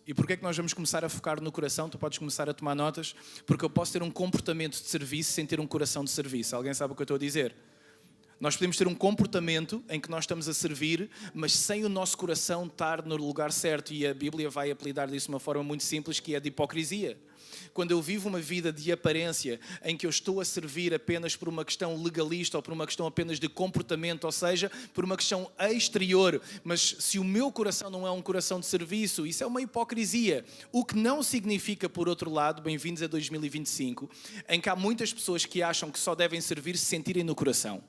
E porquê é que nós vamos começar a focar no coração? Tu podes começar a tomar notas, porque eu posso ter um comportamento de serviço sem ter um coração de serviço. Alguém sabe o que eu estou a dizer? Nós podemos ter um comportamento em que nós estamos a servir, mas sem o nosso coração estar no lugar certo. E a Bíblia vai apelidar disso de uma forma muito simples, que é de hipocrisia. Quando eu vivo uma vida de aparência, em que eu estou a servir apenas por uma questão legalista ou por uma questão apenas de comportamento, ou seja, por uma questão exterior, mas se o meu coração não é um coração de serviço, isso é uma hipocrisia. O que não significa, por outro lado, bem-vindos a 2025, em que há muitas pessoas que acham que só devem servir se sentirem no coração.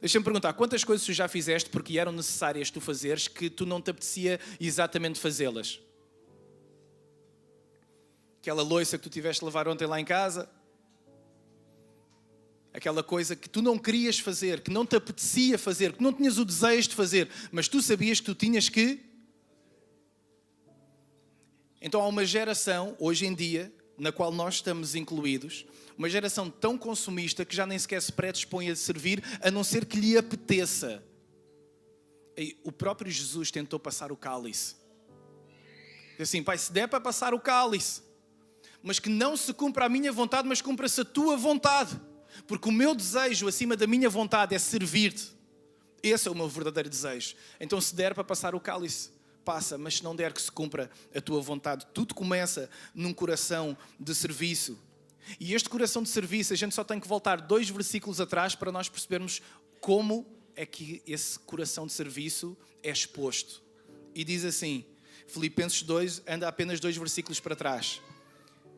Deixa-me perguntar, quantas coisas tu já fizeste porque eram necessárias tu fazeres que tu não te apetecia exatamente fazê-las? Aquela louça que tu tiveste de lavar ontem lá em casa, aquela coisa que tu não querias fazer, que não te apetecia fazer, que não tinhas o desejo de fazer, mas tu sabias que tu tinhas que... Então há uma geração, hoje em dia, na qual nós estamos incluídos, uma geração tão consumista que já nem sequer se predispõe a servir, a não ser que lhe apeteça. E o próprio Jesus tentou passar o cálice. Diz assim, Pai, se der para passar o cálice, mas que não se cumpra a minha vontade, mas cumpra-se a tua vontade. Porque o meu desejo acima da minha vontade é servir-te. Esse é o meu verdadeiro desejo. Então se der para passar o cálice, passa, mas se não der, que se cumpra a tua vontade. Tudo começa num coração de serviço. E este coração de serviço, a gente só tem que voltar 2 versículos atrás para nós percebermos como é que esse coração de serviço é exposto. E diz assim, Filipenses 2, anda apenas 2 versículos para trás.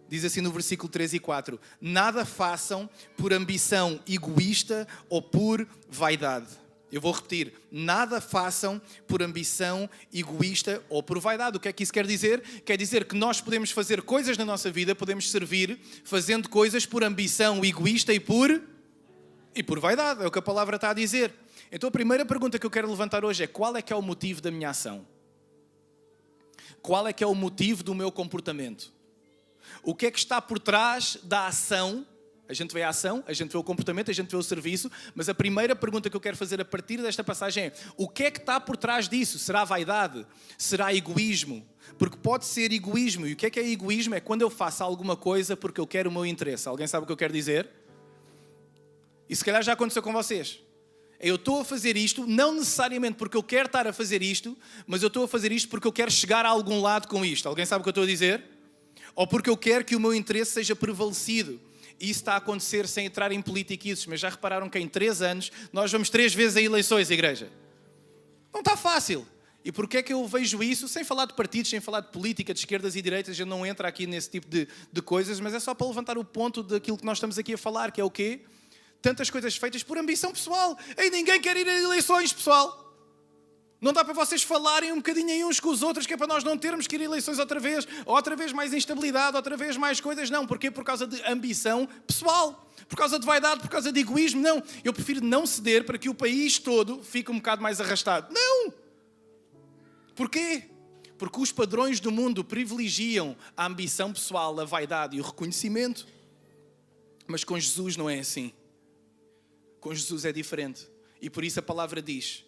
Diz assim no versículo 3 e 4. Nada façam por ambição egoísta ou por vaidade. Eu vou repetir. Nada façam por ambição egoísta ou por vaidade. O que é que isso quer dizer? Quer dizer que nós podemos fazer coisas na nossa vida, podemos servir fazendo coisas por ambição egoísta e por vaidade. É o que a palavra está a dizer. Então a primeira pergunta que eu quero levantar hoje é: qual é que é o motivo da minha ação? Qual é que é o motivo do meu comportamento? O que é que está por trás da ação? A gente vê a ação, a gente vê o comportamento, a gente vê o serviço, mas a primeira pergunta que eu quero fazer a partir desta passagem é: o que é que está por trás disso? Será vaidade? Será egoísmo? Porque pode ser egoísmo. E o que é egoísmo? É quando eu faço alguma coisa porque eu quero o meu interesse. Alguém sabe o que eu quero dizer? E se calhar já aconteceu com vocês. Eu estou a fazer isto, não necessariamente porque eu quero estar a fazer isto, mas eu estou a fazer isto porque eu quero chegar a algum lado com isto. Alguém sabe o que eu estou a dizer? Ou porque eu quero que o meu interesse seja prevalecido. E isso está a acontecer sem entrar em politiquices. Mas já repararam que em 3 anos nós vamos 3 vezes a eleições, igreja? Não está fácil. E porquê é que eu vejo isso? Sem falar de partidos, sem falar de política, de esquerdas e direitas, a gente não entra aqui nesse tipo de coisas, mas é só para levantar o ponto daquilo que nós estamos aqui a falar, que é o quê? Tantas coisas feitas por ambição pessoal. E ninguém quer ir a eleições, pessoal. Não dá para vocês falarem um bocadinho aí uns com os outros, que é para nós não termos que ir a eleições outra vez mais instabilidade, outra vez mais coisas. Não, porquê? Por causa de ambição pessoal, por causa de vaidade, por causa de egoísmo. Não, eu prefiro não ceder para que o país todo fique um bocado mais arrastado. Não! Porquê? Porque os padrões do mundo privilegiam a ambição pessoal, a vaidade e o reconhecimento. Mas com Jesus não é assim. Com Jesus é diferente. E por isso a palavra diz: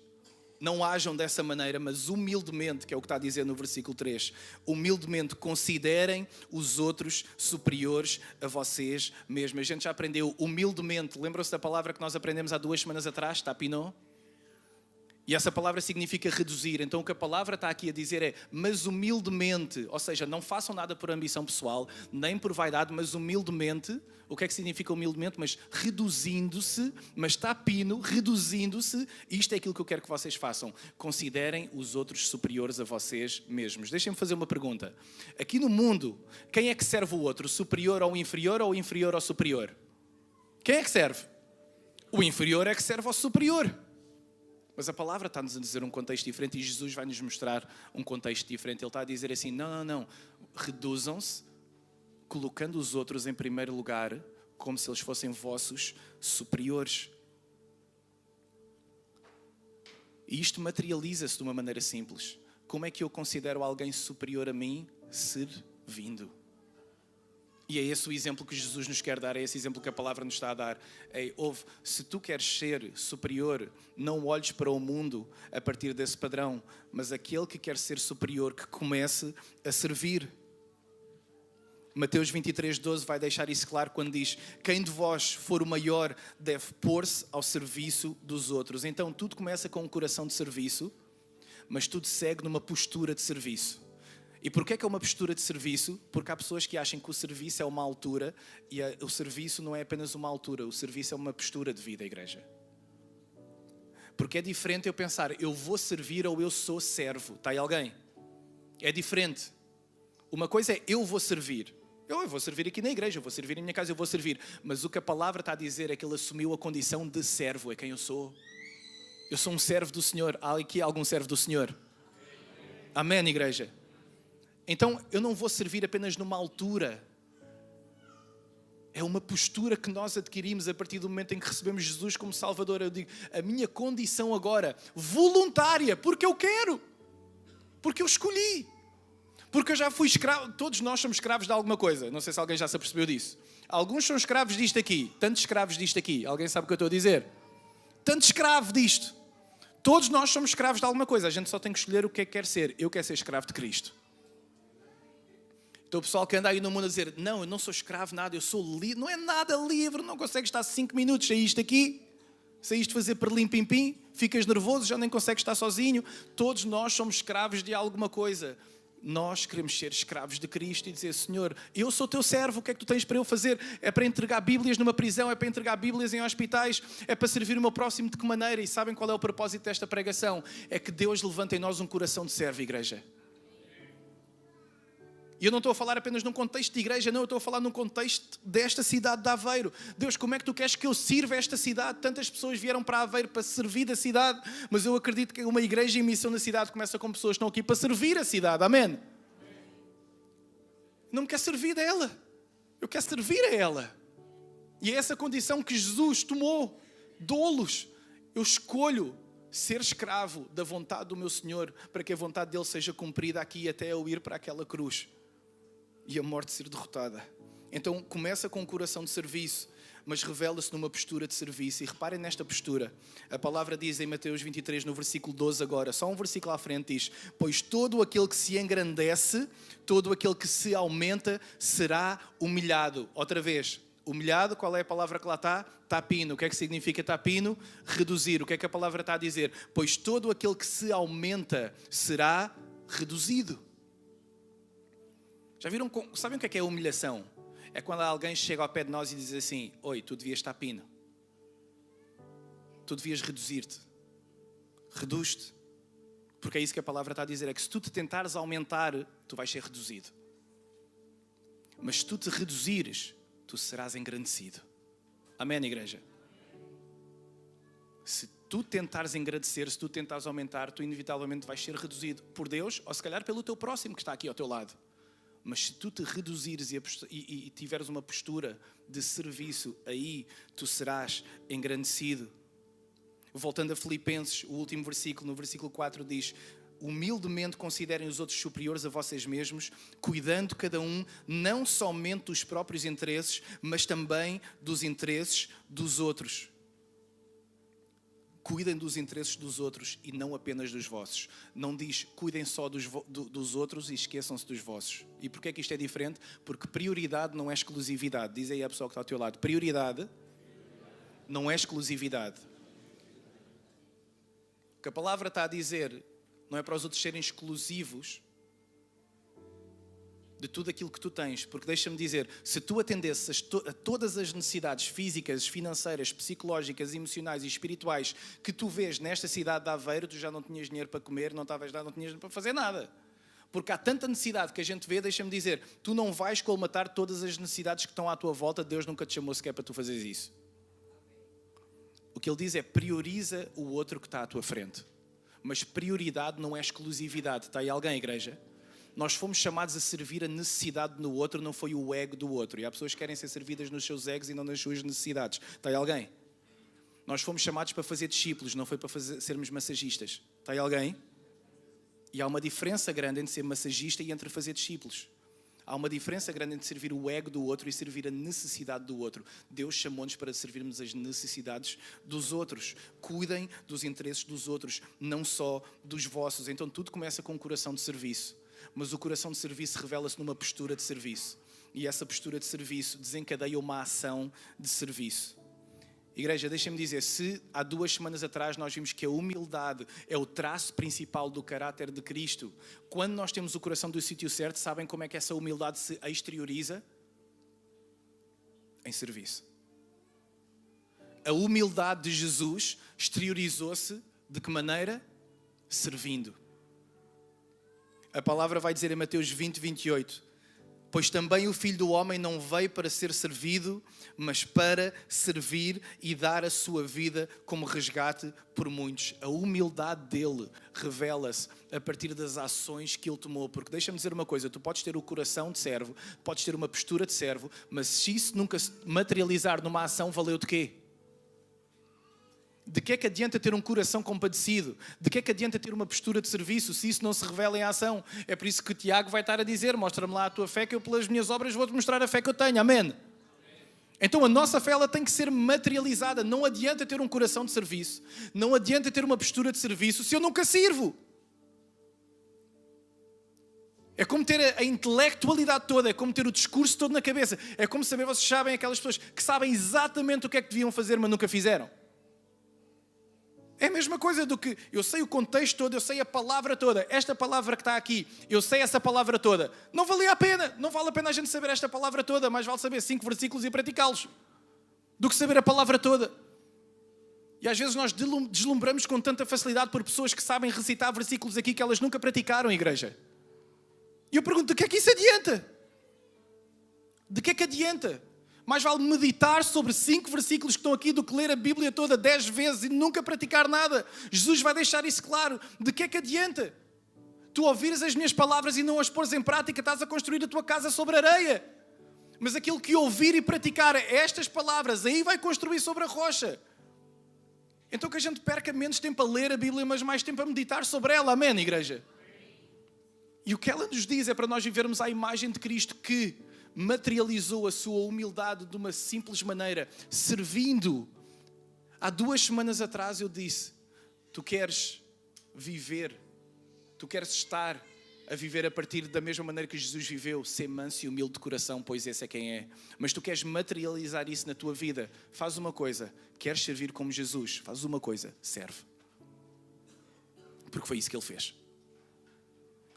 não hajam dessa maneira, mas humildemente, que é o que está a dizer no versículo 3, humildemente considerem os outros superiores a vocês mesmos. A gente já aprendeu humildemente. Lembram-se da palavra que nós aprendemos há 2 semanas atrás? Tapinó? E essa palavra significa reduzir. Então o que a palavra está aqui a dizer é: mas humildemente. Ou seja, não façam nada por ambição pessoal, nem por vaidade, mas humildemente. O que é que significa humildemente? Mas reduzindo-se, mas tapino, reduzindo-se. Isto é aquilo que eu quero que vocês façam. Considerem os outros superiores a vocês mesmos. Deixem-me fazer uma pergunta. Aqui no mundo, quem é que serve o outro? Superior ao inferior ou inferior ao superior? Quem é que serve? O inferior é que serve ao superior. Mas a palavra está-nos a dizer um contexto diferente e Jesus vai nos mostrar um contexto diferente. Ele está a dizer assim: não. Reduzam-se, colocando os outros em primeiro lugar, como se eles fossem vossos superiores. E isto materializa-se de uma maneira simples. Como é que eu considero alguém superior a mim? Servindo. E é esse o exemplo que Jesus nos quer dar, é esse exemplo que a palavra nos está a dar. Se tu queres ser superior, não olhes para o mundo a partir desse padrão, mas aquele que quer ser superior, que comece a servir. Mateus 23:12 vai deixar isso claro quando diz: quem de vós for o maior deve pôr-se ao serviço dos outros. Então tudo começa com um coração de serviço, mas tudo segue numa postura de serviço. E porquê que é uma postura de serviço? Porque há pessoas que acham que o serviço é uma altura e o serviço não é apenas uma altura, o serviço é uma postura de vida, igreja. Porque é diferente eu pensar, eu vou servir ou eu sou servo. Está aí alguém? É diferente. Uma coisa é eu vou servir. Eu vou servir aqui na igreja, eu vou servir em minha casa, eu vou servir. Mas o que a palavra está a dizer é que ele assumiu a condição de servo. É quem eu sou. Eu sou um servo do Senhor. Há aqui algum servo do Senhor? Amém, igreja? Então, eu não vou servir apenas numa altura. É uma postura que nós adquirimos a partir do momento em que recebemos Jesus como Salvador. Eu digo, a minha condição agora, voluntária, porque eu quero. Porque eu escolhi. Porque eu já fui escravo. Todos nós somos escravos de alguma coisa. Não sei se alguém já se apercebeu disso. Alguns são escravos disto aqui. Tantos escravos disto aqui. Alguém sabe o que eu estou a dizer? Tanto escravo disto. Todos nós somos escravos de alguma coisa. A gente só tem que escolher o que é que quer ser. Eu quero ser escravo de Cristo. Então o pessoal que anda aí no mundo a dizer, não, eu não sou escravo nada, eu sou livre. Não é nada livre, não consegues estar 5 minutos, saíste aqui, saíste fazer perlim-pim-pim, ficas nervoso, já nem consegues estar sozinho. Todos nós somos escravos de alguma coisa. Nós queremos ser escravos de Cristo e dizer, Senhor, eu sou teu servo, o que é que tu tens para eu fazer? É para entregar Bíblias numa prisão, é para entregar Bíblias em hospitais, é para servir o meu próximo de que maneira? E sabem qual é o propósito desta pregação? É que Deus levanta em nós um coração de servo, igreja. E eu não estou a falar apenas num contexto de igreja, não, eu estou a falar num contexto desta cidade de Aveiro. Deus, como é que tu queres que eu sirva esta cidade? Tantas pessoas vieram para Aveiro para servir da cidade, mas eu acredito que uma igreja em missão na cidade começa com pessoas que estão aqui para servir a cidade, amém? Não me quer servir a ela, eu quero servir a ela. E é essa condição que Jesus tomou, dolos. Eu escolho ser escravo da vontade do meu Senhor, para que a vontade dele seja cumprida aqui até eu ir para aquela cruz e a morte ser derrotada. Então começa com um coração de serviço, mas revela-se numa postura de serviço. E reparem nesta postura. A palavra diz em Mateus 23, no versículo 12 agora, só um versículo à frente diz, pois todo aquele que se engrandece, todo aquele que se aumenta, será humilhado. Outra vez, humilhado, qual é a palavra que lá está? Tapino. O que é que significa tapino? Reduzir. O que é que a palavra está a dizer? Pois todo aquele que se aumenta será reduzido. Já viram? Sabem o que é humilhação? É quando alguém chega ao pé de nós e diz assim, oi, tu devias estar pino. Tu devias reduzir-te. Reduz-te. Porque é isso que a palavra está a dizer. É que se tu te tentares aumentar, tu vais ser reduzido. Mas se tu te reduzires, tu serás engrandecido. Amém, igreja? Se tu tentares engrandecer, se tu tentares aumentar, tu inevitavelmente vais ser reduzido por Deus, ou se calhar pelo teu próximo que está aqui ao teu lado. Mas se tu te reduzires e tiveres uma postura de serviço, aí tu serás engrandecido. Voltando a Filipenses, o último versículo, no versículo 4 diz, humildemente considerem os outros superiores a vocês mesmos, cuidando cada um não somente dos próprios interesses, mas também dos interesses dos outros. Cuidem dos interesses dos outros e não apenas dos vossos. Não diz, cuidem só dos outros e esqueçam-se dos vossos. E porquê é que isto é diferente? Porque prioridade não é exclusividade. Diz aí a pessoa que está ao teu lado. Prioridade não é exclusividade. O que a palavra está a dizer não é para os outros serem exclusivos de tudo aquilo que tu tens. Porque deixa-me dizer, se tu atendesses a todas as necessidades físicas, financeiras, psicológicas, emocionais e espirituais que tu vês nesta cidade de Aveiro, tu já não tinhas dinheiro para comer, não estavas lá, não tinhas dinheiro para fazer nada. Porque há tanta necessidade que a gente vê, deixa-me dizer, tu não vais colmatar todas as necessidades que estão à tua volta, Deus nunca te chamou sequer para tu fazeres isso. O que ele diz é, prioriza o outro que está à tua frente. Mas prioridade não é exclusividade. Está aí alguém, igreja? Nós fomos chamados a servir a necessidade no outro, não foi o ego do outro. E há pessoas que querem ser servidas nos seus egos e não nas suas necessidades. Está aí alguém? Nós fomos chamados para fazer discípulos, não foi para sermos massagistas. Está aí alguém? E há uma diferença grande entre ser massagista e entre fazer discípulos. Há uma diferença grande entre servir o ego do outro e servir a necessidade do outro. Deus chamou-nos para servirmos as necessidades dos outros. Cuidem dos interesses dos outros, não só dos vossos. Então tudo começa com um coração de serviço. Mas o coração de serviço revela-se numa postura de serviço. E essa postura de serviço desencadeia uma ação de serviço. Igreja, deixem-me dizer, se há 2 semanas atrás nós vimos que a humildade é o traço principal do caráter de Cristo, quando nós temos o coração do sítio certo, sabem como é que essa humildade se exterioriza? Em serviço. A humildade de Jesus exteriorizou-se de que maneira? Servindo. A palavra vai dizer em Mateus 20, 28... Pois também o Filho do Homem não veio para ser servido, mas para servir e dar a sua vida como resgate por muitos. A humildade dele revela-se a partir das ações que ele tomou. Porque deixa-me dizer uma coisa, tu podes ter o coração de servo, podes ter uma postura de servo, mas se isso nunca se materializar numa ação, valeu de quê? De que é que adianta ter um coração compadecido? De que é que adianta ter uma postura de serviço se isso não se revela em ação? É por isso que Tiago vai estar a dizer, mostra-me lá a tua fé que eu pelas minhas obras vou-te mostrar a fé que eu tenho. Amém? Então a nossa fé ela tem que ser materializada. Não adianta ter um coração de serviço. Não adianta ter uma postura de serviço se eu nunca sirvo. É como ter a intelectualidade toda, é como ter o discurso todo na cabeça. É como saber, vocês sabem, aquelas pessoas que sabem exatamente o que é que deviam fazer, mas nunca fizeram. É a mesma coisa do que eu sei o contexto todo, eu sei a palavra toda. Esta palavra que está aqui, eu sei essa palavra toda. Não valia a pena, não vale a pena a gente saber esta palavra toda, mais vale saber 5 versículos e praticá-los, do que saber a palavra toda. E às vezes nós deslumbramos com tanta facilidade por pessoas que sabem recitar versículos aqui que elas nunca praticaram, igreja. E eu pergunto, de que é que isso adianta? De que é que adianta? Mais vale meditar sobre 5 versículos que estão aqui do que ler a Bíblia toda 10 vezes e nunca praticar nada. Jesus vai deixar isso claro. De que é que adianta? Tu ouvires as minhas palavras e não as pôres em prática, estás a construir a tua casa sobre areia. Mas aquilo que ouvir e praticar estas palavras, aí vai construir sobre a rocha. Então que a gente perca menos tempo a ler a Bíblia, mas mais tempo a meditar sobre ela. Amém, igreja? E o que ela nos diz é para nós vivermos à imagem de Cristo que materializou a sua humildade de uma simples maneira, servindo. Há 2 semanas atrás eu disse, tu queres viver, tu queres estar a viver a partir da mesma maneira que Jesus viveu, ser manso e humilde de coração, pois esse é quem é. Mas tu queres materializar isso na tua vida, faz uma coisa, queres servir como Jesus, faz uma coisa, serve. Porque foi isso que ele fez.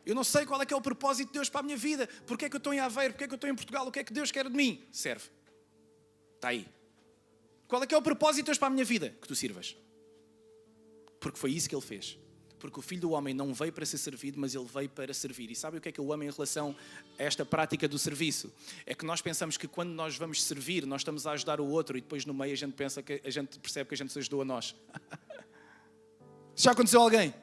Eu não sei qual é que é o propósito de Deus para a minha vida. Porque é que eu estou em Aveiro? Porque é que eu estou em Portugal? O que é que Deus quer de mim? Serve. Está aí. Qual é que é o propósito de Deus para a minha vida? Que tu sirvas. Porque foi isso que ele fez. Porque o Filho do Homem não veio para ser servido, mas ele veio para servir. E sabe o que é que eu amo em relação a esta prática do serviço? É que nós pensamos que quando nós vamos servir, nós estamos a ajudar o outro e depois no meio a gente percebe que a gente se ajudou a nós. Já aconteceu a alguém?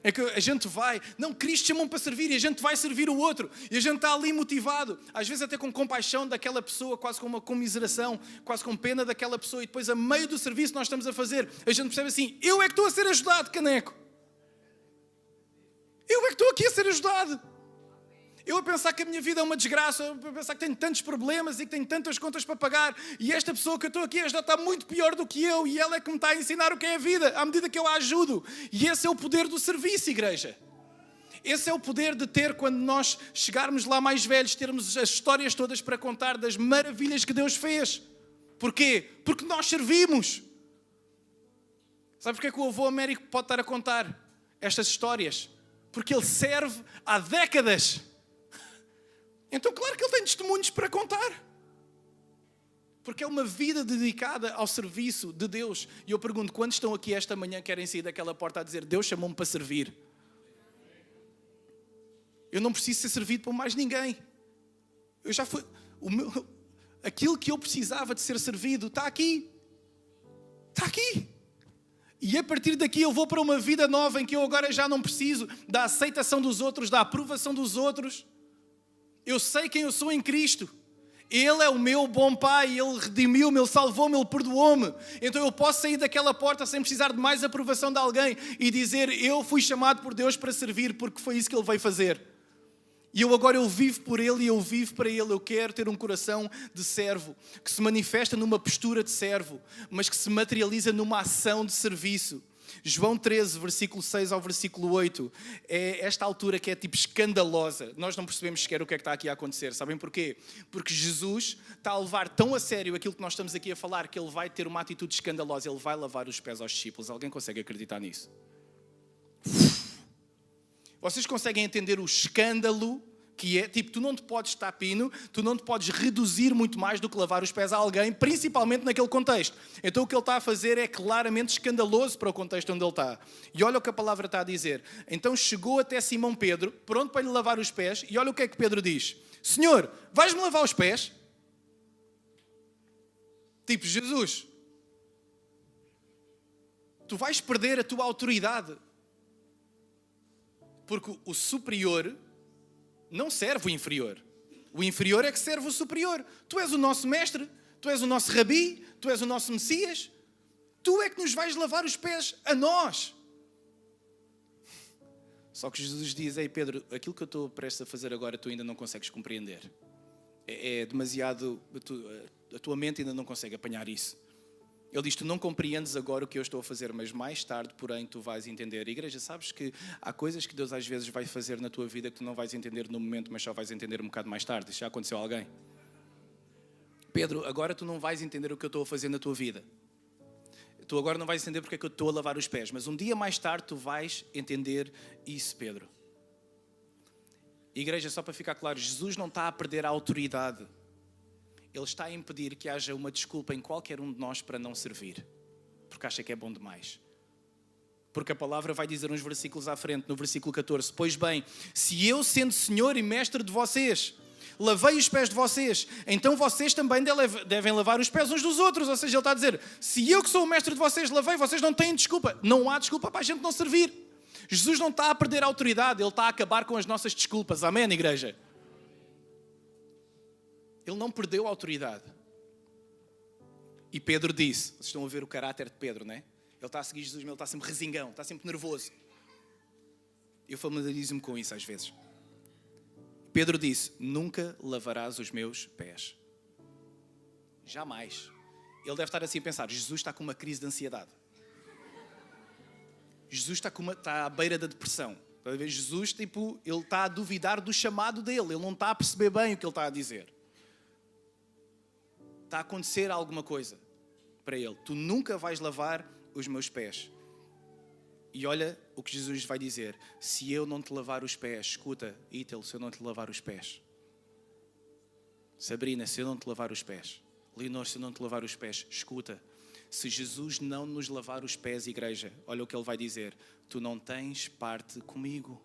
É que a gente vai, não, Cristo chamou-me para servir e a gente vai servir o outro. E a gente está ali motivado, às vezes até com compaixão daquela pessoa, quase com uma comiseração, quase com pena daquela pessoa. E depois a meio do serviço nós estamos a fazer, a gente percebe assim, eu é que estou a ser ajudado, caneco. Eu é que estou aqui a ser ajudado. Eu a pensar que a minha vida é uma desgraça, eu a pensar que tenho tantos problemas e que tenho tantas contas para pagar e esta pessoa que eu estou aqui a ajudar está muito pior do que eu e ela é que me está a ensinar o que é a vida à medida que eu a ajudo. E esse é o poder do serviço, igreja. Esse é o poder de ter, quando nós chegarmos lá mais velhos, termos as histórias todas para contar das maravilhas que Deus fez. Porquê? Porque nós servimos. Sabe porque é que o avô Américo pode estar a contar estas histórias? Porque ele serve há décadas. Então, claro que ele tem testemunhos para contar. Porque é uma vida dedicada ao serviço de Deus. E eu pergunto, quantos estão aqui esta manhã querem sair daquela porta a dizer, Deus chamou-me para servir? Eu não preciso ser servido por mais ninguém. Eu já fui... Aquilo que eu precisava de ser servido está aqui. Está aqui. E a partir daqui eu vou para uma vida nova em que eu agora já não preciso da aceitação dos outros, da aprovação dos outros. Eu sei quem eu sou em Cristo. Ele é o meu bom Pai, Ele redimiu-me, Ele salvou-me, Ele perdoou-me. Então eu posso sair daquela porta sem precisar de mais aprovação de alguém e dizer, eu fui chamado por Deus para servir porque foi isso que Ele veio fazer. E eu vivo por Ele e eu vivo para Ele. Eu quero ter um coração de servo, que se manifesta numa postura de servo, mas que se materializa numa ação de serviço. João 13, versículo 6 ao versículo 8, é esta altura que é tipo escandalosa. Nós não percebemos sequer o que é que está aqui a acontecer. Sabem porquê? Porque Jesus está a levar tão a sério aquilo que nós estamos aqui a falar, que Ele vai ter uma atitude escandalosa. Ele vai lavar os pés aos discípulos. Alguém consegue acreditar nisso? Vocês conseguem entender o escândalo que é? Tipo, tu não te podes estar pino, tu não te podes reduzir muito mais do que lavar os pés a alguém, principalmente naquele contexto. Então o que ele está a fazer é claramente escandaloso para o contexto onde ele está. E olha o que a palavra está a dizer. Então chegou até Simão Pedro, pronto para lhe lavar os pés, e olha o que é que Pedro diz. Senhor, vais-me lavar os pés? Tipo, Jesus, tu vais perder a tua autoridade. Porque o superior não serve o inferior. O inferior é que serve o superior. Tu és o nosso mestre, tu és o nosso rabi, tu és o nosso Messias. Tu é que nos vais lavar os pés a nós. Só que Jesus diz, ei Pedro, aquilo que eu estou prestes a fazer agora tu ainda não consegues compreender. É demasiado... A tua mente ainda não consegue apanhar isso. Ele diz, tu não compreendes agora o que eu estou a fazer, mas mais tarde, porém, tu vais entender. Igreja, sabes que há coisas que Deus às vezes vai fazer na tua vida que tu não vais entender no momento, mas só vais entender um bocado mais tarde. Isso já aconteceu a alguém? Pedro, agora tu não vais entender o que eu estou a fazer na tua vida. Tu agora não vais entender porque é que eu estou a lavar os pés, mas um dia mais tarde tu vais entender isso, Pedro. Igreja, só para ficar claro, Jesus não está a perder a autoridade. Ele está a impedir que haja uma desculpa em qualquer um de nós para não servir. Porque acha que é bom demais. Porque a palavra vai dizer uns versículos à frente, no versículo 14. Pois bem, se eu, sendo Senhor e Mestre de vocês, lavei os pés de vocês, então vocês também devem lavar os pés uns dos outros. Ou seja, ele está a dizer, se eu que sou o Mestre de vocês lavei, vocês não têm desculpa. Não há desculpa para a gente não servir. Jesus não está a perder a autoridade, Ele está a acabar com as nossas desculpas. Amém, igreja? Ele não perdeu a autoridade. E Pedro disse, vocês estão a ver o caráter de Pedro, não é? Ele está a seguir Jesus, mas ele está sempre resingão, está sempre nervoso. Eu familiarizo-me com isso às vezes. Pedro disse, nunca lavarás os meus pés. Jamais. Ele deve estar assim a pensar, Jesus está com uma crise de ansiedade. Jesus está à beira da depressão. Jesus, tipo, ele está a duvidar do chamado dele. Ele não está a perceber bem o que ele está a dizer. Está a acontecer alguma coisa para ele. Tu nunca vais lavar os meus pés. E olha o que Jesus vai dizer. Se eu não te lavar os pés, escuta, Itel, se eu não te lavar os pés. Sabrina, se eu não te lavar os pés. Leonor, se eu não te lavar os pés, escuta. Se Jesus não nos lavar os pés, igreja, olha o que ele vai dizer. Tu não tens parte comigo.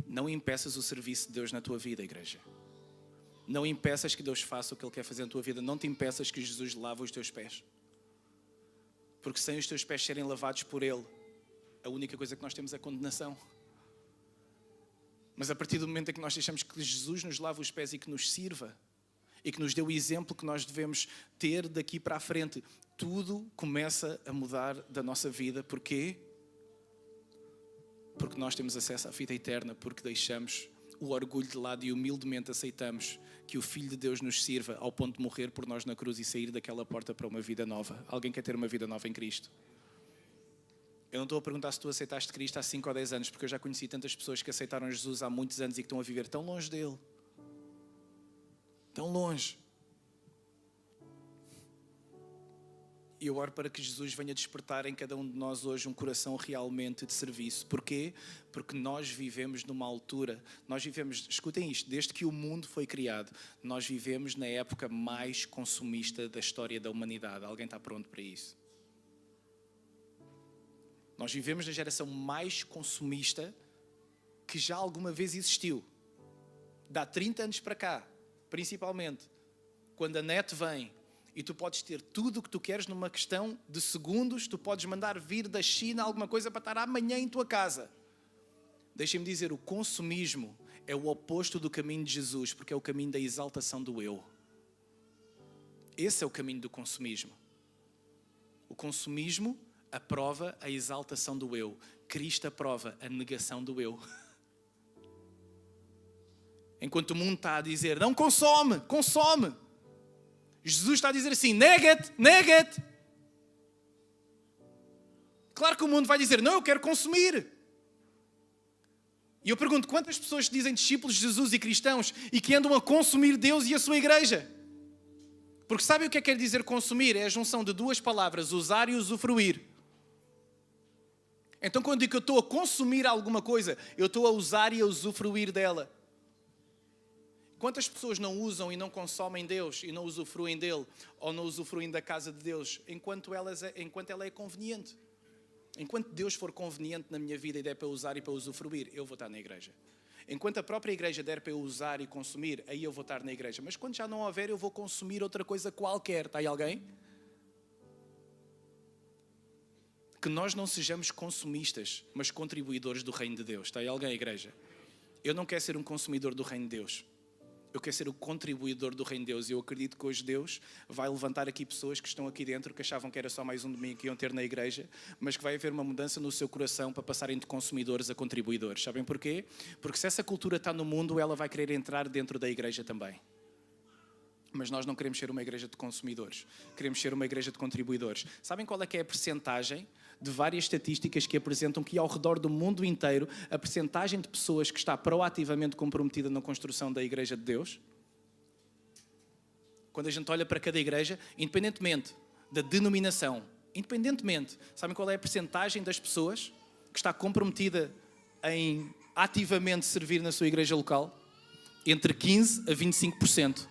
Não impeças o serviço de Deus na tua vida, igreja. Não impeças que Deus faça o que Ele quer fazer na tua vida. Não te impeças que Jesus lave os teus pés. Porque sem os teus pés serem lavados por Ele, a única coisa que nós temos é condenação. Mas a partir do momento em que nós deixamos que Jesus nos lave os pés e que nos sirva, e que nos dê o exemplo que nós devemos ter daqui para a frente, tudo começa a mudar da nossa vida. Porquê? Porque nós temos acesso à vida eterna, porque deixamos o orgulho de lado e humildemente aceitamos que o Filho de Deus nos sirva ao ponto de morrer por nós na cruz e sair daquela porta para uma vida nova. Alguém quer ter uma vida nova em Cristo? Eu não estou a perguntar se tu aceitaste Cristo há 5 ou 10 anos, porque eu já conheci tantas pessoas que aceitaram Jesus há muitos anos e que estão a viver tão longe dele. Tão longe. E eu oro para que Jesus venha despertar em cada um de nós hoje um coração realmente de serviço. Porquê? Porque nós vivemos numa altura, escutem isto, desde que o mundo foi criado, nós vivemos na época mais consumista da história da humanidade. Alguém está pronto para isso? Nós vivemos na geração mais consumista que já alguma vez existiu. Dá 30 anos para cá, principalmente, quando a net vem, e tu podes ter tudo o que tu queres numa questão de segundos, tu podes mandar vir da China alguma coisa para estar amanhã em tua casa. Deixem-me dizer, o consumismo é o oposto do caminho de Jesus, porque é o caminho da exaltação do eu. Esse é o caminho do consumismo. O consumismo aprova a exaltação do eu. Cristo aprova a negação do eu. Enquanto o mundo está a dizer, não consome, consome. Jesus está a dizer assim, nega-te, nega-te. Claro que o mundo vai dizer, não, eu quero consumir. E eu pergunto, quantas pessoas se dizem discípulos de Jesus e cristãos e que andam a consumir Deus e a sua igreja? Porque sabe o que quer dizer consumir? É a junção de duas palavras, usar e usufruir. Então quando digo que eu estou a consumir alguma coisa, eu estou a usar e a usufruir dela. Quantas pessoas não usam e não consomem Deus e não usufruem dele ou não usufruem da casa de Deus enquanto ela é conveniente? Enquanto Deus for conveniente na minha vida e der para usar e para usufruir, eu vou estar na igreja. Enquanto a própria igreja der para eu usar e consumir, aí eu vou estar na igreja. Mas quando já não houver, eu vou consumir outra coisa qualquer. Está aí alguém? Que nós não sejamos consumistas, mas contribuidores do reino de Deus. Está aí alguém, igreja? Eu não quero ser um consumidor do reino de Deus. Eu quero ser o contribuidor do reino de Deus. E eu acredito que hoje Deus vai levantar aqui pessoas que estão aqui dentro, que achavam que era só mais um domingo que iam ter na igreja, mas que vai haver uma mudança no seu coração para passarem de consumidores a contribuidores. Sabem porquê? Porque se essa cultura está no mundo, ela vai querer entrar dentro da igreja também. Mas nós não queremos ser uma igreja de consumidores. Queremos ser uma igreja de contribuidores. Sabem qual é que é a percentagem de várias estatísticas que apresentam que ao redor do mundo inteiro a percentagem de pessoas que está proativamente comprometida na construção da igreja de Deus? Quando a gente olha para cada igreja, independentemente da denominação, sabem qual é a percentagem das pessoas que está comprometida em ativamente servir na sua igreja local? Entre 15% a 25%.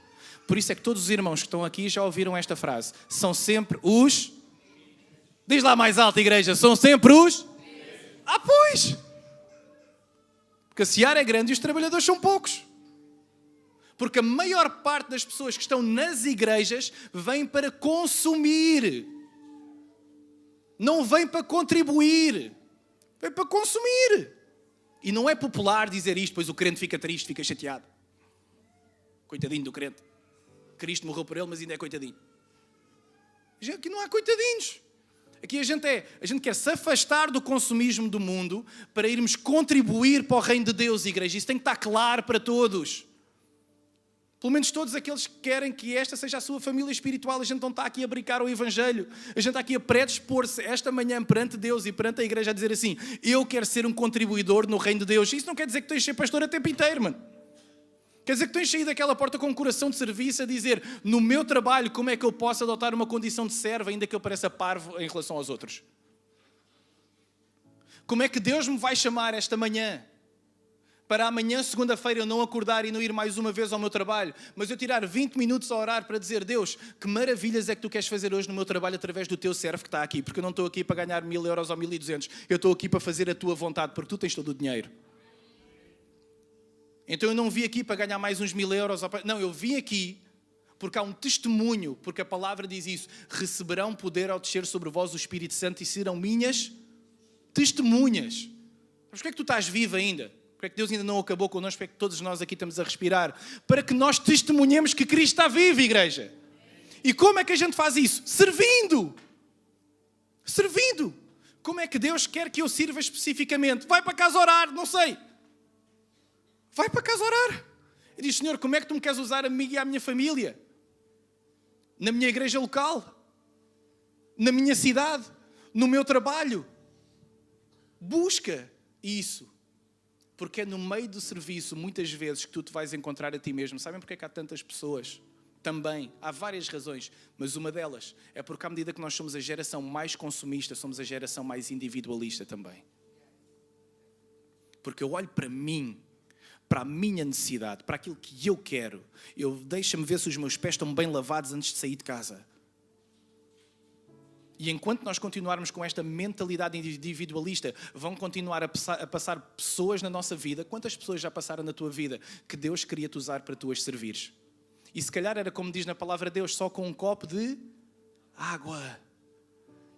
Por isso é que todos os irmãos que estão aqui já ouviram esta frase. São sempre os... Diz lá mais alto, igreja. São sempre os... Ah, pois! Porque a seara é grande e os trabalhadores são poucos. Porque a maior parte das pessoas que estão nas igrejas vêm para consumir. Não vêm para contribuir. Vêm para consumir. E não é popular dizer isto, pois o crente fica triste, fica chateado. Coitadinho do crente. Cristo morreu por ele, mas ainda é coitadinho. Aqui não há coitadinhos. Aqui a gente quer se afastar do consumismo do mundo para irmos contribuir para o reino de Deus, igreja. Isso tem que estar claro para todos. Pelo menos todos aqueles que querem que esta seja a sua família espiritual. A gente não está aqui a brincar o Evangelho. A gente está aqui a predispor-se esta manhã perante Deus e perante a igreja a dizer assim, eu quero ser um contribuidor no reino de Deus. Isso não quer dizer que tens de ser pastor a tempo inteiro, mano. Quer dizer que tens saído daquela porta com um coração de serviço a dizer, no meu trabalho, como é que eu posso adotar uma condição de servo, ainda que eu pareça parvo em relação aos outros? Como é que Deus me vai chamar esta manhã? Para amanhã, segunda-feira, eu não acordar e não ir mais uma vez ao meu trabalho, mas eu tirar 20 minutos a orar para dizer, Deus, que maravilhas é que tu queres fazer hoje no meu trabalho através do teu servo que está aqui, porque eu não estou aqui para ganhar 1.000 euros ou 1.200, eu estou aqui para fazer a tua vontade, porque tu tens todo o dinheiro. Então eu não vim aqui para ganhar mais uns 1.000 euros. Não, eu vim aqui porque há um testemunho, porque a palavra diz isso. Receberão poder ao descer sobre vós o Espírito Santo e serão minhas testemunhas. Mas porquê é que tu estás vivo ainda? Porquê é que Deus ainda não acabou connosco? Porquê é que todos nós aqui estamos a respirar? Para que nós testemunhemos que Cristo está vivo, igreja. E como é que a gente faz isso? Servindo. Servindo. Como é que Deus quer que eu sirva especificamente? Vai para casa orar, não sei. Vai para casa orar. E diz, Senhor, como é que tu me queres usar a mim e à minha família? Na minha igreja local? Na minha cidade? No meu trabalho? Busca isso. Porque é no meio do serviço, muitas vezes, que tu te vais encontrar a ti mesmo. Sabem porque é que há tantas pessoas? Também. Há várias razões. Mas uma delas é porque à medida que nós somos a geração mais consumista, somos a geração mais individualista também. Porque eu olho para mim, para a minha necessidade, para aquilo que eu quero. Deixa-me ver se os meus pés estão bem lavados antes de sair de casa. E enquanto nós continuarmos com esta mentalidade individualista, vão continuar a passar pessoas na nossa vida. Quantas pessoas já passaram na tua vida que Deus queria te usar para tu as servires? E se calhar era como diz na palavra de Deus, só com um copo de água.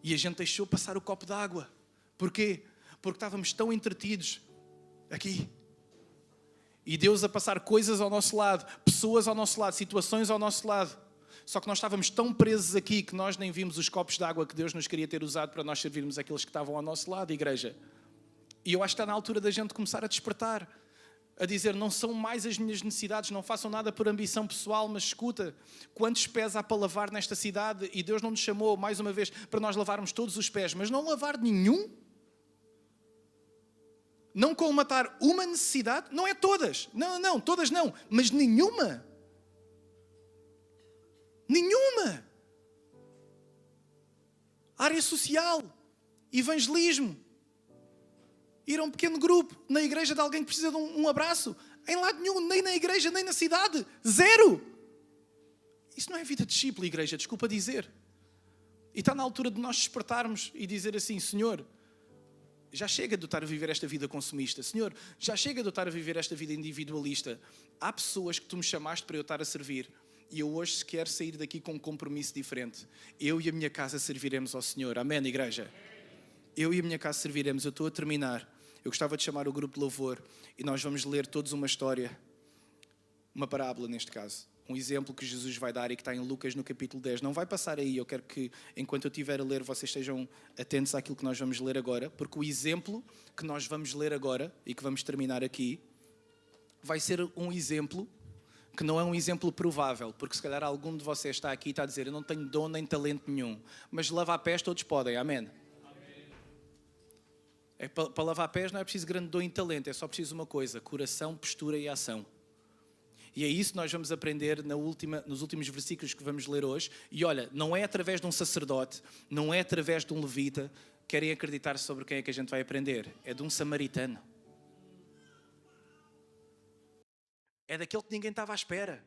E a gente deixou passar o copo de água. Porquê? Porque estávamos tão entretidos aqui. E Deus a passar coisas ao nosso lado, pessoas ao nosso lado, situações ao nosso lado. Só que nós estávamos tão presos aqui que nós nem vimos os copos de água que Deus nos queria ter usado para nós servirmos aqueles que estavam ao nosso lado, igreja. E eu acho que está na altura da gente começar a despertar. a dizer, não são mais as minhas necessidades, não façam nada por ambição pessoal, mas escuta, quantos pés há para lavar nesta cidade? E Deus não nos chamou, mais uma vez, para nós lavarmos todos os pés, mas não lavar nenhum? Não colmatar uma necessidade? Não é todas, não, todas não, mas nenhuma. Nenhuma. Área social, evangelismo, ir a um pequeno grupo, na igreja de alguém que precisa de um abraço. Em lado nenhum, nem na igreja, nem na cidade. Zero. Isso não é vida de discípulo, igreja, desculpa dizer. E está na altura de nós despertarmos e dizer assim, Senhor, já chega de eu estar a viver esta vida consumista. Senhor, já chega de eu estar a viver esta vida individualista. Há pessoas que tu me chamaste para eu estar a servir. E eu hoje quero sair daqui com um compromisso diferente. Eu e a minha casa serviremos ao Senhor. Amém, igreja? Eu e a minha casa serviremos. Eu estou a terminar. Eu gostava de chamar o grupo de louvor e nós vamos ler todos uma história, uma parábola neste caso. Um exemplo que Jesus vai dar e que está em Lucas no capítulo 10. Não vai passar aí, eu quero que enquanto eu estiver a ler vocês estejam atentos àquilo que nós vamos ler agora, porque o exemplo que nós vamos ler agora e que vamos terminar aqui vai ser um exemplo que não é um exemplo provável, porque se calhar algum de vocês está aqui e está a dizer eu não tenho dom nem talento nenhum, mas lavar pés todos podem, amém? Para lavar pés não é preciso grande dom e talento, é só preciso uma coisa, coração, postura e ação. E é isso que nós vamos aprender nos últimos versículos que vamos ler hoje. E olha, não é através de um sacerdote, não é através de um levita, querem acreditar sobre quem é que a gente vai aprender. É de um samaritano. É daquele que ninguém estava à espera.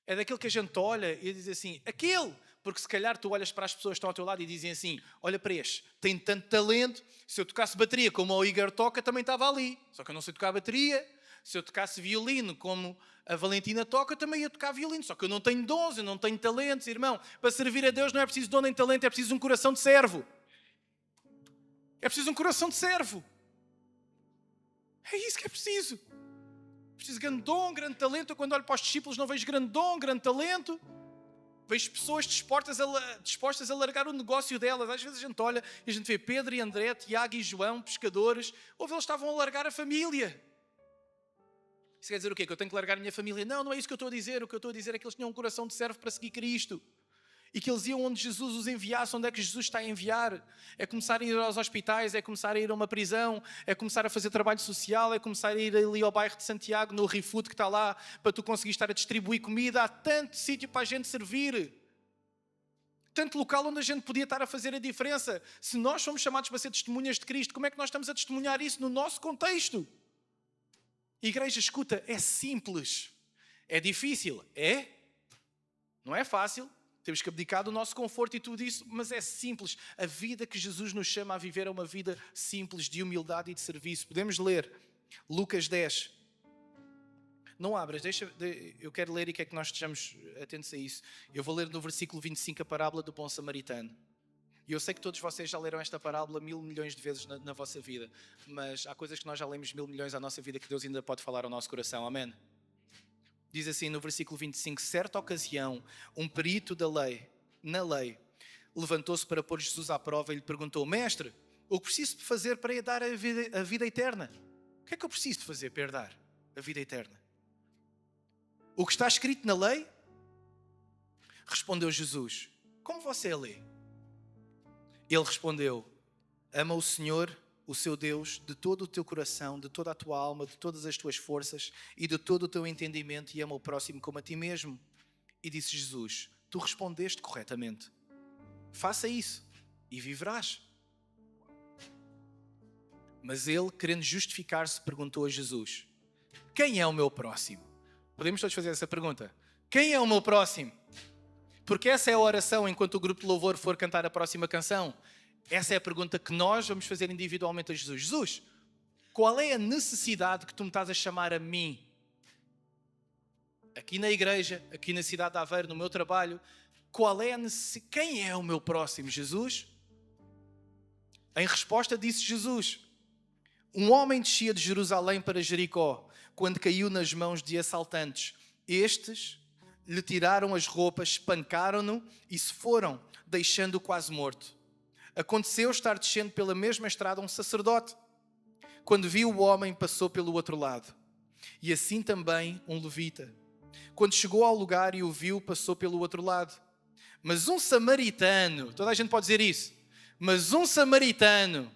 É daquele que a gente olha e diz assim, aquele... Porque se calhar tu olhas para as pessoas que estão ao teu lado e dizem assim, olha para este, tem tanto talento, se eu tocasse bateria como o Igor toca, também estava ali. Só que eu não sei tocar bateria. Se eu tocasse violino como a Valentina toca, eu também ia tocar violino. Só que eu não tenho dons, eu não tenho talentos, irmão. Para servir a Deus não é preciso dom nem talento, é preciso um coração de servo. É preciso um coração de servo. É isso que é preciso. É preciso grande dom, grande talento. Eu quando olho para os discípulos não vejo grande dom, grande talento. Vejo pessoas dispostas a largar o negócio delas. Às vezes a gente olha e a gente vê Pedro e André, Tiago e João, pescadores. Eles estavam a largar a família. Isso quer dizer o quê? Que eu tenho que largar a minha família? Não, não é isso que eu estou a dizer. O que eu estou a dizer é que eles tinham um coração de servo para seguir Cristo. E que eles iam onde Jesus os enviasse. Onde é que Jesus está a enviar? É começar a ir aos hospitais, é começar a ir a uma prisão, é começar a fazer trabalho social, é começar a ir ali ao bairro de Santiago, no ReFood que está lá, para tu conseguir estar a distribuir comida. Há tanto sítio para a gente servir. Tanto local onde a gente podia estar a fazer a diferença. Se nós somos chamados para ser testemunhas de Cristo, como é que nós estamos a testemunhar isso no nosso contexto? Igreja, escuta, é simples. É difícil? É? Não é fácil. Temos que abdicar do nosso conforto e tudo isso, mas é simples. A vida que Jesus nos chama a viver é uma vida simples, de humildade e de serviço. Podemos ler Lucas 10. Não abras, eu quero ler e quero que nós estejamos atentos a isso. Eu vou ler no versículo 25 a parábola do bom samaritano. E eu sei que todos vocês já leram esta parábola 1.000 milhões de vezes na vossa vida, mas há coisas que nós já lemos 1.000 milhões à nossa vida que Deus ainda pode falar ao nosso coração. Amém? Diz assim no versículo 25, certa ocasião, um perito na lei, levantou-se para pôr Jesus à prova e lhe perguntou, mestre, o que preciso de fazer para herdar a vida eterna? O que é que eu preciso de fazer para herdar a vida eterna? O que está escrito na lei? Respondeu Jesus, como você lê? Ele respondeu, ama o Senhor, o seu Deus, de todo o teu coração, de toda a tua alma, de todas as tuas forças e de todo o teu entendimento e ama o próximo como a ti mesmo. E disse Jesus, tu respondeste corretamente. Faça isso e viverás. Mas ele, querendo justificar-se, perguntou a Jesus, quem é o meu próximo? Podemos todos fazer essa pergunta. Quem é o meu próximo? Porque essa é a oração enquanto o grupo de louvor for cantar a próxima canção. Essa é a pergunta que nós vamos fazer individualmente a Jesus. Jesus, qual é a necessidade que tu me estás a chamar a mim? Aqui na igreja, aqui na cidade de Aveiro, no meu trabalho, qual é a necessidade? Quem é o meu próximo, Jesus? Em resposta disse Jesus, um homem descia de Jerusalém para Jericó, quando caiu nas mãos de assaltantes. Estes lhe tiraram as roupas, espancaram-no e se foram, deixando-o quase morto. Aconteceu estar descendo pela mesma estrada um sacerdote. Quando viu o homem, passou pelo outro lado. E assim também um levita. Quando chegou ao lugar e o viu, passou pelo outro lado. Mas um samaritano, toda a gente pode dizer isso, mas um samaritano,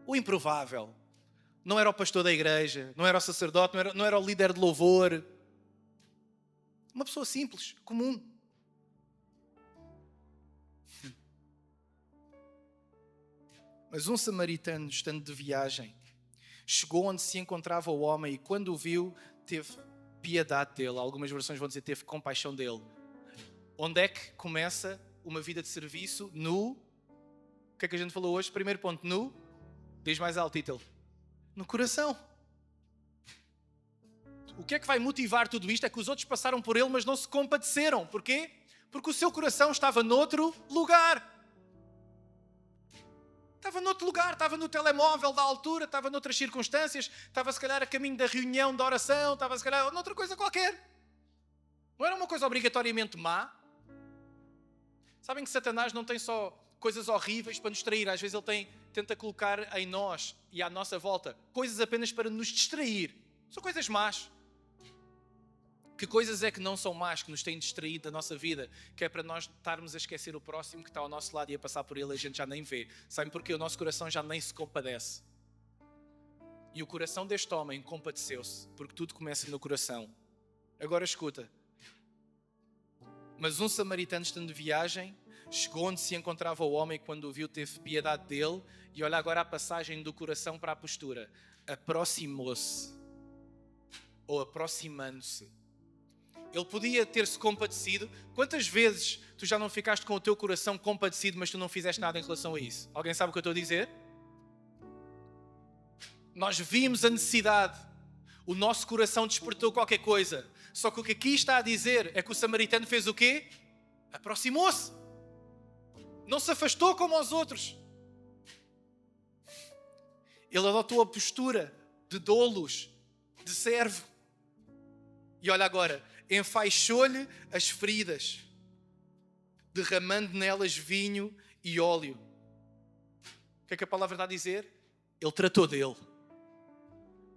o improvável, não era o pastor da igreja, não era o sacerdote, não era o líder de louvor. Uma pessoa simples, comum. Mas um samaritano, estando de viagem, chegou onde se encontrava o homem e quando o viu, teve piedade dele. Algumas versões vão dizer teve compaixão dele. Onde é que começa uma vida de serviço? O que é que a gente falou hoje? Primeiro ponto, diz mais alto, título. No coração. O que é que vai motivar tudo isto? É que os outros passaram por ele, mas não se compadeceram. Porquê? Porque o seu coração estava noutro lugar. Estava noutro lugar, estava no telemóvel da altura, estava noutras circunstâncias, estava se calhar a caminho da reunião, da oração, estava se calhar noutra coisa qualquer. Não era uma coisa obrigatoriamente má. Sabem que Satanás não tem só coisas horríveis para nos distrair. Às vezes ele tenta colocar em nós e à nossa volta coisas apenas para nos distrair. São coisas más. Que coisas é que não são más, que nos têm distraído da nossa vida, que é para nós estarmos a esquecer o próximo que está ao nosso lado e a passar por ele a gente já nem vê. Sabem porquê? O nosso coração já nem se compadece. E o coração deste homem compadeceu-se, porque tudo começa no coração. Agora escuta. Mas um samaritano, estando de viagem, chegou onde se encontrava o homem e quando o viu teve piedade dele. E olha agora a passagem do coração para a postura. Aproximou-se. Ou aproximando-se. Ele podia ter-se compadecido. Quantas vezes tu já não ficaste com o teu coração compadecido, mas tu não fizeste nada em relação a isso? Alguém sabe o que eu estou a dizer? Nós vimos a necessidade. O nosso coração despertou qualquer coisa. Só que o que aqui está a dizer é que o samaritano fez o quê? Aproximou-se. Não se afastou como aos outros. Ele adotou a postura de doulos, de servo. E olha agora, enfaixou-lhe as feridas, derramando nelas vinho e óleo. O que é que a palavra está a dizer? Ele tratou dele.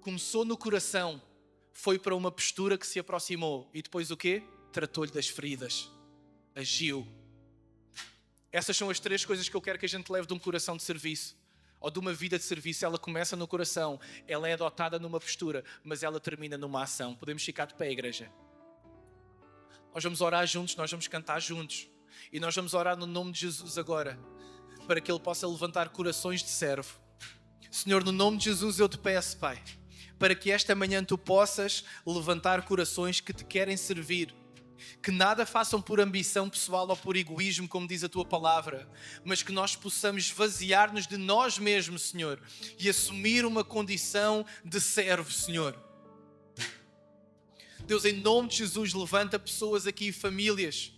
Começou no coração, foi para uma postura que se aproximou. E depois o quê? Tratou-lhe das feridas. Agiu. Essas são as 3 coisas que eu quero que a gente leve de um coração de serviço. Ou de uma vida de serviço. Ela começa no coração, ela é adotada numa postura, mas ela termina numa ação. Podemos ficar de pé, igreja. Nós vamos orar juntos, nós vamos cantar juntos. E nós vamos orar no nome de Jesus agora, para que Ele possa levantar corações de servo. Senhor, no nome de Jesus eu te peço, Pai, para que esta manhã tu possas levantar corações que te querem servir. Que nada façam por ambição pessoal ou por egoísmo, como diz a tua palavra, mas que nós possamos esvaziar-nos de nós mesmos, Senhor, e assumir uma condição de servo, Senhor. Deus, em nome de Jesus, levanta pessoas aqui, famílias,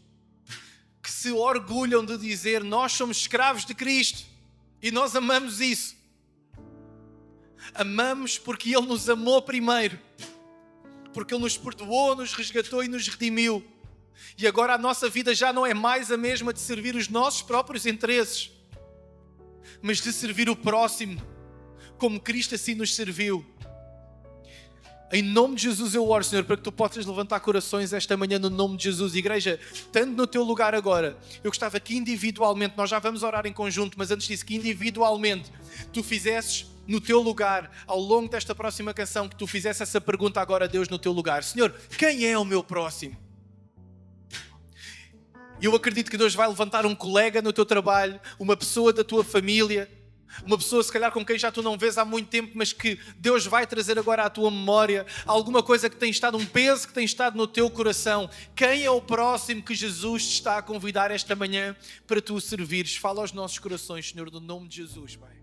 que se orgulham de dizer: nós somos escravos de Cristo e nós amamos isso. Amamos porque Ele nos amou primeiro, porque Ele nos perdoou, nos resgatou e nos redimiu. E agora a nossa vida já não é mais a mesma de servir os nossos próprios interesses, mas de servir o próximo, como Cristo assim nos serviu. Em nome de Jesus eu oro, Senhor, para que tu possas levantar corações esta manhã no nome de Jesus. Igreja, estando no teu lugar agora, eu gostava que individualmente, nós já vamos orar em conjunto, mas antes disso, que individualmente tu fizesses no teu lugar, ao longo desta próxima canção, que tu fizesse essa pergunta agora a Deus no teu lugar: Senhor, quem é o meu próximo? Eu acredito que Deus vai levantar um colega no teu trabalho, uma pessoa da tua família, uma pessoa se calhar com quem já tu não vês há muito tempo, mas que Deus vai trazer agora à tua memória, alguma coisa que tem estado, um peso que tem estado no teu coração. Quem é o próximo que Jesus te está a convidar esta manhã para tu o servires? Fala aos nossos corações, Senhor, no nome de Jesus, Pai.